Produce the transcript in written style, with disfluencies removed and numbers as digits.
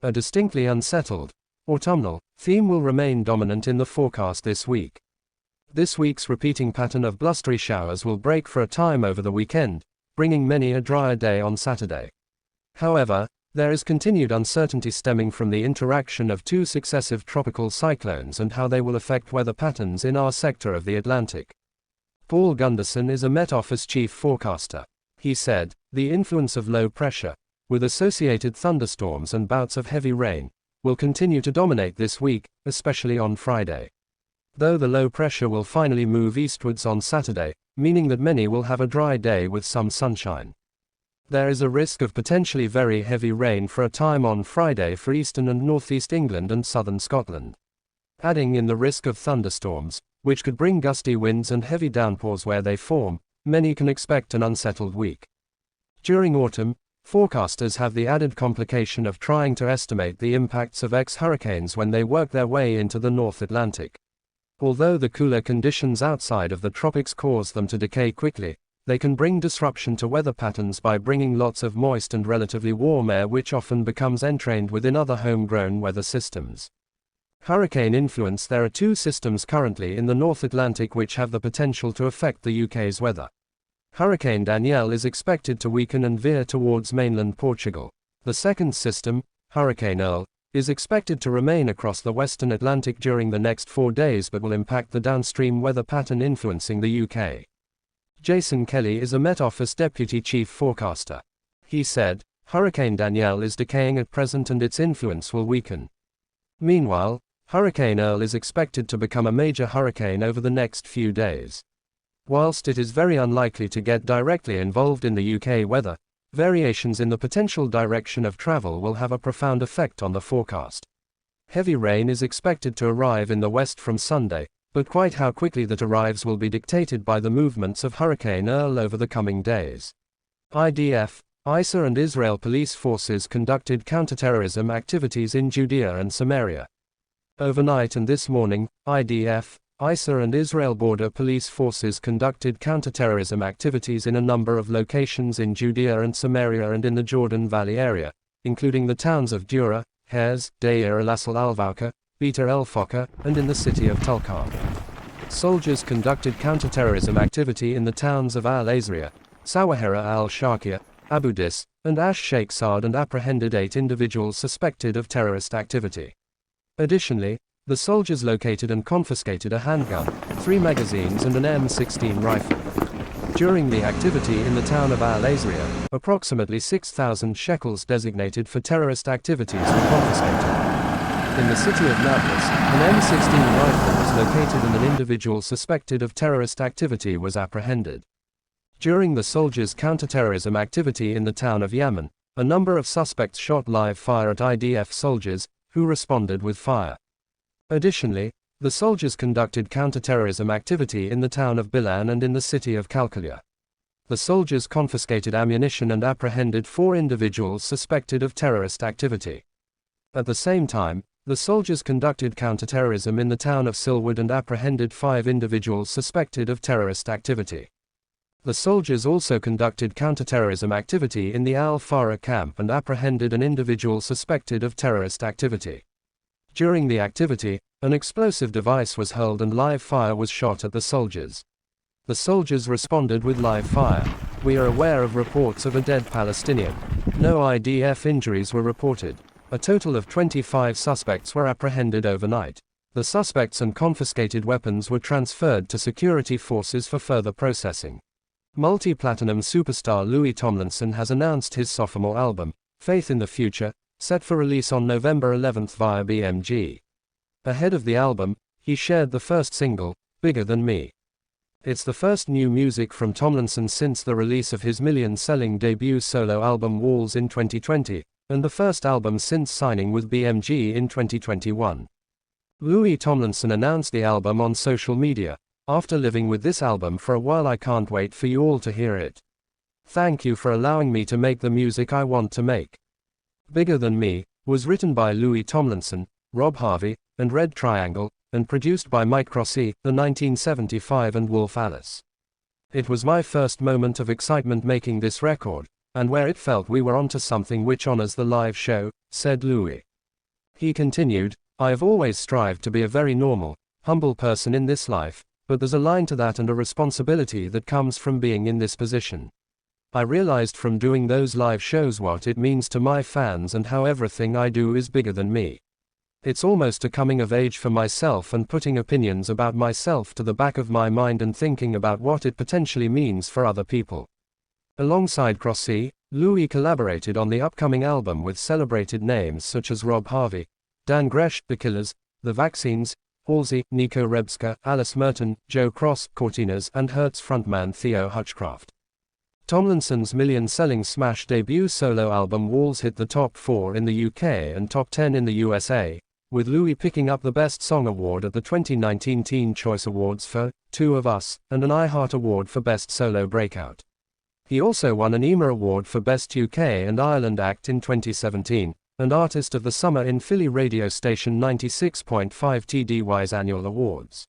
A distinctly unsettled, autumnal theme will remain dominant in the forecast this week. This week's repeating pattern of blustery showers will break for a time over the weekend, bringing many a drier day on Saturday. However, there is continued uncertainty stemming from the interaction of two successive tropical cyclones and how they will affect weather patterns in our sector of the Atlantic. Paul Gunderson is a Met Office chief forecaster. He said, "The influence of low pressure, with associated thunderstorms and bouts of heavy rain, will continue to dominate this week, especially on Friday. Though the low pressure will finally move eastwards on Saturday, meaning that many will have a dry day with some sunshine. There is a risk of potentially very heavy rain for a time on Friday for eastern and northeast England and southern Scotland. Adding in the risk of thunderstorms, which could bring gusty winds and heavy downpours where they form, many can expect an unsettled week. During autumn, forecasters have the added complication of trying to estimate the impacts of ex-hurricanes when they work their way into the North Atlantic. Although the cooler conditions outside of the tropics cause them to decay quickly, they can bring disruption to weather patterns by bringing lots of moist and relatively warm air which often becomes entrained within other homegrown weather systems. Hurricane influence. There are two systems currently in the North Atlantic which have the potential to affect the UK's weather. Hurricane Danielle is expected to weaken and veer towards mainland Portugal. The second system, Hurricane Earl, is expected to remain across the western Atlantic during the next 4 days but will impact the downstream weather pattern influencing the UK. Jason Kelly is a Met Office deputy chief forecaster. He said, "Hurricane Danielle is decaying at present and its influence will weaken. Meanwhile, Hurricane Earl is expected to become a major hurricane over the next few days. Whilst it is very unlikely to get directly involved in the UK weather, variations in the potential direction of travel will have a profound effect on the forecast. Heavy rain is expected to arrive in the west from Sunday, but quite how quickly that arrives will be dictated by the movements of Hurricane Earl over the coming days." IDF, ISA and Israel police forces conducted counterterrorism activities in Judea and Samaria. Overnight and this morning, IDF, ISA and Israel border police forces conducted counterterrorism activities in a number of locations in Judea and Samaria and in the Jordan Valley area, including the towns of Dura, Hez, Deir el-Asal al-Vauka, Beta el-Foka, and in the city of Tulkar. Soldiers conducted counterterrorism activity in the towns of Al-Azriya, Sawahira al-Sharqiya, Abu Dis, and Ash Sheikh Saad and apprehended 8 individuals suspected of terrorist activity. Additionally, the soldiers located and confiscated a handgun, 3 magazines and an M16 rifle. During the activity in the town of Al-Azriya, approximately 6,000 shekels designated for terrorist activities were confiscated. In the city of Nablus, an M16 rifle was located and an individual suspected of terrorist activity was apprehended. During the soldiers' counterterrorism activity in the town of Yaman, a number of suspects shot live fire at IDF soldiers, who responded with fire. Additionally, the soldiers conducted counterterrorism activity in the town of Bilan and in the city of Kalkalia. The soldiers confiscated ammunition and apprehended 4 individuals suspected of terrorist activity. At the same time, the soldiers conducted counterterrorism in the town of Silwood and apprehended 5 individuals suspected of terrorist activity. The soldiers also conducted counterterrorism activity in the Al-Farah camp and apprehended an individual suspected of terrorist activity. During the activity, an explosive device was hurled and live fire was shot at the soldiers. The soldiers responded with live fire. "We are aware of reports of a dead Palestinian. No IDF injuries were reported. A total of 25 suspects were apprehended overnight. The suspects and confiscated weapons were transferred to security forces for further processing." Multi-platinum superstar Louis Tomlinson has announced his sophomore album, Faith in the Future, set for release on November 11 via BMG. Ahead of the album, he shared the first single, Bigger Than Me. It's the first new music from Tomlinson since the release of his million-selling debut solo album Walls in 2020, and the first album since signing with BMG in 2021. Louis Tomlinson announced the album on social media. "After living with this album for a while, I can't wait for you all to hear it. Thank you for allowing me to make the music I want to make." Bigger Than Me was written by Louis Tomlinson, Rob Harvey, and Red Triangle, and produced by Mike Crossy, The 1975 and Wolf Alice. "It was my first moment of excitement making this record, and where it felt we were onto something which honors the live show," said Louis. He continued, I have always strived to be a very normal, humble person in this life, but there's a line to that and a responsibility that comes from being in this position. I realized from doing those live shows what it means to my fans and how everything I do is bigger than me. It's almost a coming of age for myself and putting opinions about myself to the back of my mind and thinking about what it potentially means for other people. Alongside Crossy, Louis collaborated on the upcoming album with celebrated names such as Rob Harvey, Dan Gresh, The Killers, The Vaccines, Halsey, Nico Rebska, Alice Merton, Joe Cross, Cortinas, and Hertz frontman Theo Hutchcraft. Tomlinson's million-selling smash debut solo album Walls hit the top 4 in the UK and top 10 in the USA, with Louis picking up the Best Song Award at the 2019 Teen Choice Awards for Two of Us, and an iHeart Award for Best Solo Breakout. He also won an EMA Award for Best UK and Ireland Act in 2017, and Artist of the Summer in Philly radio station 96.5 TDY's annual awards.